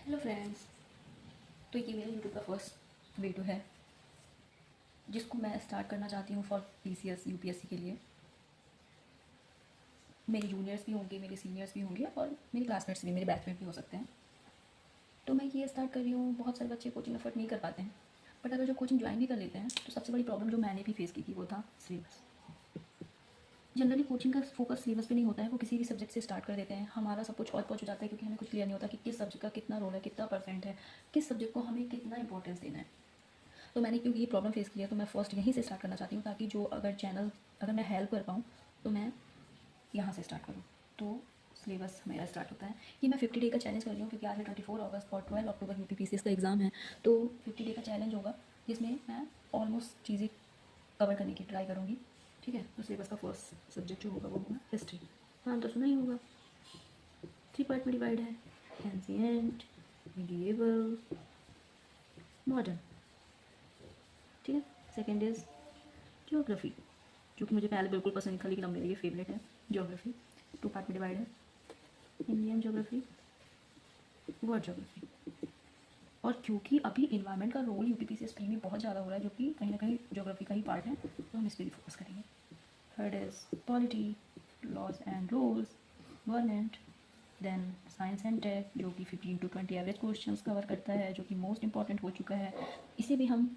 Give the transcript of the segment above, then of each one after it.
Hello friends. तो ये मेरा यूट्यूब का फर्स्ट वीडियो है जिसको मैं स्टार्ट करना चाहती हूँ फॉर पीसीएस यूपीएससी के लिए। मेरे जूनियर्स भी होंगे, मेरे सीनियर्स भी होंगे और मेरे क्लासमेट्स भी, मेरे बैचमेट भी हो सकते हैं। तो मैं ये स्टार्ट कर रही हूँ। बहुत सारे बच्चे कोचिंग अफोर्ड नहीं कर पाते हैं, बट अगर जो कोचिंग ज्वाइन भी कर लेते हैं तो सबसे बड़ी प्रॉब्लम जो मैंने भी फेस की थी वो था सिलेबस। जनरली कोचिंग का फोकस सिलेबस पे नहीं होता है, वो किसी भी सब्जेक्ट से स्टार्ट कर देते हैं। हमारा सब कुछ और पहुँच जाता है क्योंकि हमें कुछ क्लियर नहीं होता कि किस सब्जेक्ट का कितना रोल है, कितना परसेंट है, किस सब्जेक्ट को हमें कितना इंपॉर्टेंस देना है। तो मैंने क्योंकि ये प्रॉब्लम फेस किया तो मैं फ़र्स्ट यहीं से स्टार्ट करना चाहती हूँ, ताकि जो अगर मैं हेल्प कर पाऊँ तो मैं यहाँ से स्टार्ट करूँ। तो सिलेबस मेरा स्टार्ट होता है कि मैं 50 डे का चैलेंज कर रही हूँ क्योंकि आज है 24 अगस्त और 12 अक्टूबर यूपीपीसीएस का एग्ज़ाम है। तो 50 डे का चैलेंज होगा जिसमें मैं ऑलमोस्ट चीज़ें कवर करने की ट्राई करूँगी। ठीक है। तो सिलेबस का फर्स्ट सब्जेक्ट जो होगा वो होगा हिस्ट्री। हाँ, तो सुना ही होगा। 3 पार्ट में डिवाइड है: एंशिएंट, मिडिएवल, मॉडर्न। ठीक है। सेकेंड इज़ ज्योग्राफी, जो कि मुझे पहले बिल्कुल पसंद नहीं था लेकिन अब मेरे लिए फेवरेट है ज्योग्राफी। 2 पार्ट में डिवाइड है: इंडियन ज्योग्राफी, वर्ल्ड ज्योग्राफी। और क्योंकि अभी इन्वायरमेंट का रोल यूपीपीसीएस प्री में बहुत ज़्यादा हो रहा है, जो कि कहीं ना कहीं ज्योग्राफी का ही पार्ट है, तो हम इस पर भी फोकस करेंगे। Third is polity, laws and rules, government. Then science and tech, जो कि 15 to 20 एवरेज क्वेश्चंस कवर करता है, जो कि मोस्ट इंपॉर्टेंट हो चुका है। इसे भी हम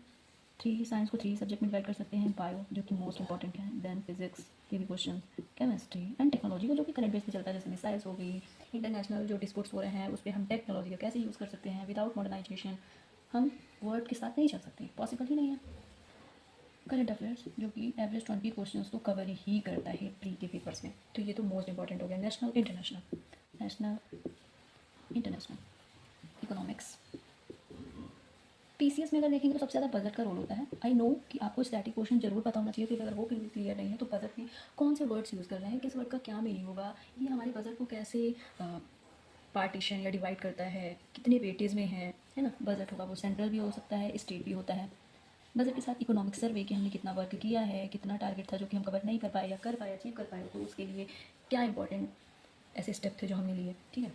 साइंस को 3 सब्जेक्ट में डिवाइड कर सकते हैं: बायो, जो कि मोस्ट इंपॉर्टेंट है, देन फिजिक्स के भी क्वेश्चन, केमिस्ट्री एंड टेक्नोलॉजी को, जो कि करंट बेस पे चलता है, जैसे मिसाइल्स हो गई, इंटरनेशनल जो डिस्प्यूट्स हो रहे हैं उस पर हम टेक्नोलॉजी का कैसे यूज़ कर सकते हैं। विदाउट मॉडर्नाइजेशन हम वर्ल्ड के साथ नहीं चल सकते, पॉसिबल ही नहीं है। करंट अफेयर्स, जो कि एवरेज 20 क्वेश्चन तो कवर ही करता है प्री के पेपर्स में। तो ये तो मोस्ट इंपॉर्टेंट हो गया। National international, national international, economics. PCS में अगर देखेंगे तो सबसे ज़्यादा बजट का रोल होता है। आई नो कि आपको स्टैटिक क्वेश्चन जरूर पता होना चाहिए, क्योंकि अगर वो क्लियर नहीं है तो बजट में कौन से वर्ड्स यूज़ कर रहे हैं, किस वर्ड का क्या मीनिंग होगा, ये हमारे बजट को कैसे पार्टीशन या डिवाइड करता है, कितने वेटेज में है ना। बजट होगा वो सेंट्रल भी हो सकता है, स्टेट भी होता है। बजट के साथ इकोनॉमिक सर्वे कि हमने कितना वर्क किया है, कितना टारगेट था जो कि हम कवर नहीं कर पाए या कर पाए, अचीव कर पाए, तो उसके लिए क्या इंपॉर्टेंट ऐसे स्टेप थे जो हमने लिए। ठीक है।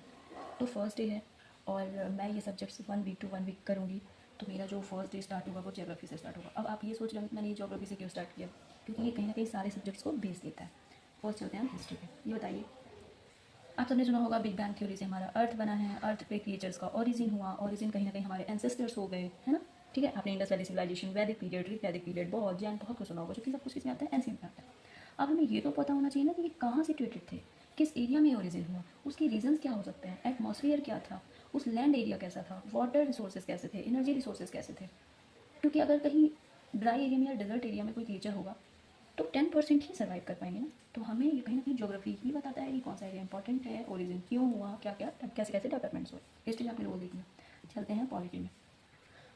तो फर्स्ट डे है और मैं ये सब्जेक्ट्स 1 वीक to 1 वीक करूँगी। तो मेरा जो फर्स्ट डे स्टार्ट होगा वो ज्योग्राफी से स्टार्ट होगा। अब आप ये सोच रहे हो कि मैंने ये ज्योग्राफी से क्यों स्टार्ट किया, क्योंकि ये कहीं ना कहीं सारे सब्जेक्ट्स को बेस देता है। फर्स्ट चलते हैं हिस्ट्री पे। ये बताइए, आप सबने सुना होगा बिग बैंग थ्योरी से हमारा अर्थ बना है, अर्थ पे क्रिएचर्स का ओरिजिन हुआ, ओरिजिन कहीं ना कहीं हमारे एंसेस्टर्स हो गए, है ना। ठीक है। आपने इंडस वैली सिविलाइजेशन, वैदिक पीरियड, ऋग वैदिक पीरियड, बहुत जैन, बहुत कुछ सुना होगा, जो कि सब कुछ किसमें आता है, एंशिएंट में आता है। अब हमें ये तो पता होना चाहिए ना कि ये कहाँ सिचुएटेड थे, किस एरिया में ओरिजिन हुआ, उसके रीजंस क्या हो सकते हैं, एटमॉस्फेयर क्या था, उस लैंड एरिया कैसा था, वाटर रिसोर्सेज कैसे थे, एनर्जी रिसोर्सेज कैसे थे। क्योंकि अगर कहीं ड्राई एरिया में या डेजर्ट एरिया में कोई क्रिएचर होगा तो 10% ही सर्वाइव कर पाएंगे ना। तो हमें ये कहीं ना कहीं ज्योग्राफी ही बताता है कि कौन सा एरिया इंपॉर्टेंट है, ओरिजिन क्यों हुआ, क्या क्या कैसे कैसे डेवलपमेंट्स हुए। हिस्ट्री आपने रोल देखी। चलते हैं पॉलिटी में।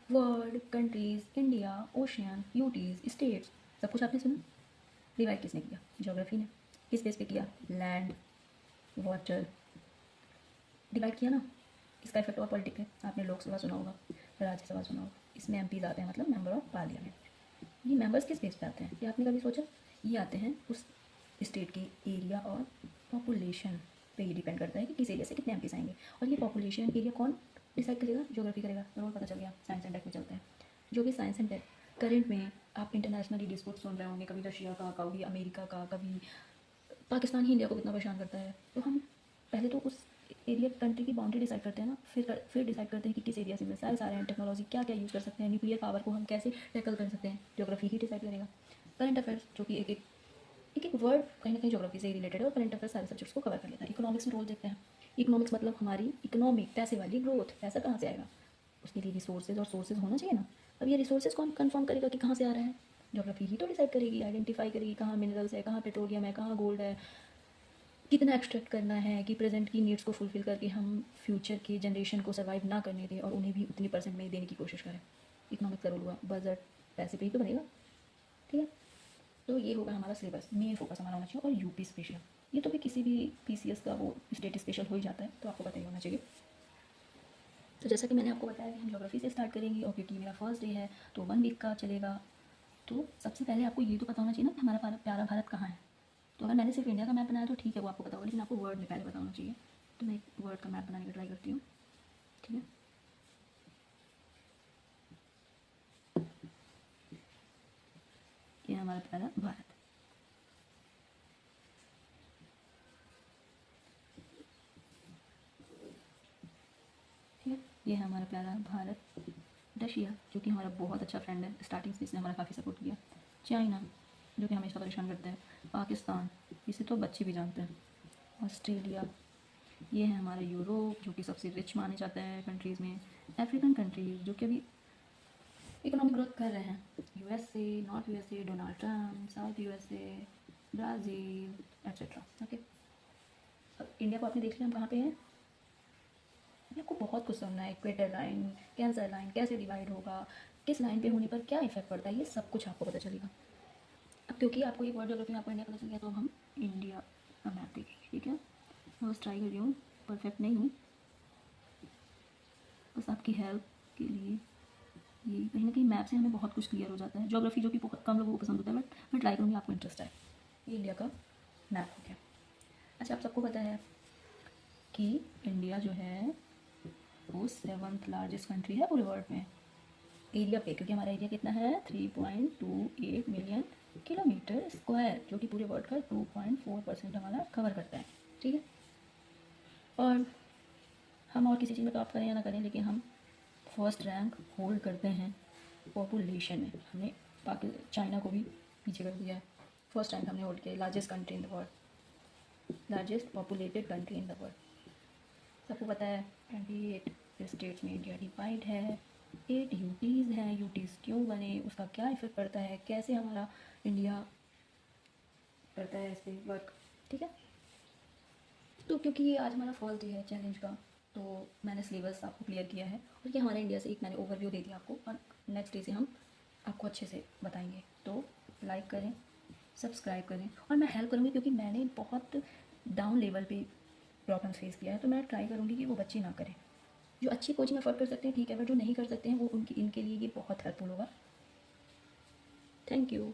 World, countries, India, ocean, UTs, states, सब कुछ आपने सुना। डिवाइड किसने किया, ज्योग्राफी ने। किस बेस पे किया, लैंड, वाटर, डिवाइड किया ना। इसका इफेक्ट और पॉलिटिक्स है। आपने लोकसभा सुना होगा, राज्यसभा सुना होगा, इसमें एमपीज आते हैं, मतलब मेंबर ऑफ पार्लियामेंट। ये मेंबर्स किस बेस पे आते हैं, ये आपने कभी सोचा। ये आते हैं उस स्टेट के एरिया और पॉपुलेशन पे ही डिपेंड करता है कि किस एरिया से कितने एमपीज आएंगे। और ये पॉपुलेशन एरिया कौन डिसाइड करेगा, ज्योग्राफी करेगा। रोल पता चल गया। साइंस एंड टेक में चलते हैं। जो भी साइंस एंड टेक करंट में आप इंटरनेशनली डिस्प्यूट सुन रहे होंगे, कभी रशिया का, कभी अमेरिका का, कभी पाकिस्तान ही इंडिया को कितना परेशान करता है। तो हम पहले तो उस एरिया कंट्री की बाउंड्री डिसाइड करते हैं ना, फिर डिसाइड करते हैं कि किस एरिया से मिसाइल्स आ रहे हैं, टेक्नोलॉजी क्या क्या यूज़ कर सकते हैं, न्यूक्लियर पावर को हम कैसे टैकल कर सकते हैं, ज्योग्राफी ही डिसाइड करेगा। करंट अफेयर्स, जो कि एक वर्ड कहीं ना कहीं ज्योग्राफी से ही रिलेटेड है, और करंट अफेयर्स सारे सब्जेक्ट्स को कवर कर लेता है। इकोनॉमिक्स में रोल देखते हैं। इकोनॉमिक्स मतलब हमारी इकोनॉमिक, पैसे वाली ग्रोथ, पैसा कहाँ से आएगा, उसके लिए रिसोर्सेज और सोर्सेज होना चाहिए ना। अब ये रिसोर्सेज कौन कंफर्म करेगा कि कहाँ से आ रहे हैं, ज्योग्राफी ही तो डिसाइड करेगी, आइडेंटिफाई करेगी कहाँ मिनरल्स है, कहाँ पेट्रोलियम है, कहाँ गोल्ड है, कितना एक्सट्रैक्ट करना है कि प्रेजेंट की नीड्स को फुलफिल करके हम फ्यूचर की जनरेशन को सर्वाइव ना करने दें और उन्हें भी उतनी परसेंट में ही देने की कोशिश करें। इकोनॉमिक का रोल हुआ। बजट पैसे पे ही तो बनेगा। ठीक है। तो ये होगा हमारा सिलेबस, मेन फोकस हमारा होना चाहिए। और यूपी स्पेशल, ये तो भी किसी भी पीसीएस का वो स्टेट स्पेशल हो ही जाता है, तो आपको पता ही होना चाहिए। तो जैसा कि मैंने आपको बताया कि हम ज्योग्राफी से स्टार्ट करेंगे, और क्योंकि मेरा फर्स्ट डे है तो 1 वीक का चलेगा। तो सबसे पहले आपको ये तो पता होना चाहिए ना कि हमारा प्यारा भारत कहाँ है। तो अगर मैंने सिर्फ इंडिया का मैप बनाया तो ठीक है, वो आपको पता होगा, लेकिन आपको वर्ल्ड में पहले पता होना चाहिए। तो मैं एक वर्ल्ड का मैप बनाने की ट्राई करती हूँ। ठीक है। हमारा प्यारा भारत। ठीक है, ये है हमारा प्यारा भारत। रशिया, जो कि हमारा बहुत अच्छा फ्रेंड है, स्टार्टिंग से इसने हमारा काफ़ी सपोर्ट किया। चाइना, जो कि हमेशा परेशान करता है। पाकिस्तान, इसे तो बच्चे भी जानते हैं। ऑस्ट्रेलिया, ये है हमारा यूरोप, जो कि सबसे रिच माने जाता है कंट्रीज़ में। अफ्रीकन कंट्रीज़, जो कि अभी इकोनॉमिक ग्रोथ कर रहे हैं। USA, north USA, Donald Trump, south USA, Brazil, etcetera. Okay, अब इंडिया को आपने देख लिया हम कहाँ पे हैं। अभी आपको बहुत कुछ सुनना है, इक्वेटर लाइन, कैंसर लाइन कैसे डिवाइड होगा, किस लाइन पे होने पर क्या इफेक्ट पड़ता है, ये सब कुछ आपको पता चलेगा। अब क्योंकि आपको ये वर्ड ज्योग्राफी में आपको इंडिया पता चल गया, तो अब हम इंडिया का मैप देखेंगे। ठीक है, मैं बस ट्राई कर रही हूँ, परफेक्ट नहीं हूँ, बस आपकी हेल्प के लिए। ये कहीं ना कहीं मैप से हमें बहुत कुछ क्लियर हो जाता है। ज्योग्राफी जो कि बहुत कम लोगों को पसंद होता है, बट मैं ट्राई करूँगी, आपको इंटरेस्ट है। ये इंडिया का मैप हो गया। अच्छा, आप सबको पता है कि इंडिया जो है वो 7th लार्जेस्ट कंट्री है पूरे वर्ल्ड में एरिया पे, क्योंकि हमारा एरिया कितना है 3.28 मिलियन किलोमीटर स्क्वायर, जो कि पूरे वर्ल्ड का 2.4% हमारा कवर करता है। ठीक है, और हम और किसी चीज़ में टॉप करें या ना करें, लेकिन हम फर्स्ट रैंक होल्ड करते हैं पॉपुलेशन में। हमने चाइना को भी पीछे कर दिया है। फर्स्ट रैंक हमने होल्ड किया, largest country in the world, largest populated country in the world. सबको पता है 28 स्टेट्स में इंडिया डिवाइड है, 8 यूटीज़ हैं। यूटीज़ क्यों बने, उसका क्या इफेक्ट पड़ता है, कैसे हमारा इंडिया करता है इस पर वर्क। ठीक है, तो क्योंकि ये आज हमारा फर्स्ट डे है चैलेंज का, तो मैंने सिलेबस आपको क्लियर किया है, और ये हमारे इंडिया से एक मैंने ओवरव्यू दे दिया आपको, और नेक्स्ट डे से हम आपको अच्छे से बताएंगे। तो लाइक करें, सब्सक्राइब करें, और मैं हेल्प करूँगी, क्योंकि मैंने बहुत डाउन लेवल पे प्रॉब्लम फेस किया है, तो मैं ट्राई करूँगी कि वो बच्चे ना करें। जो अच्छी कोचिंग अफोर्ड कर सकते हैं ठीक है, बट जो नहीं कर सकते हैं वो इनके लिए ये बहुत हेल्पफुल होगा। Thank you.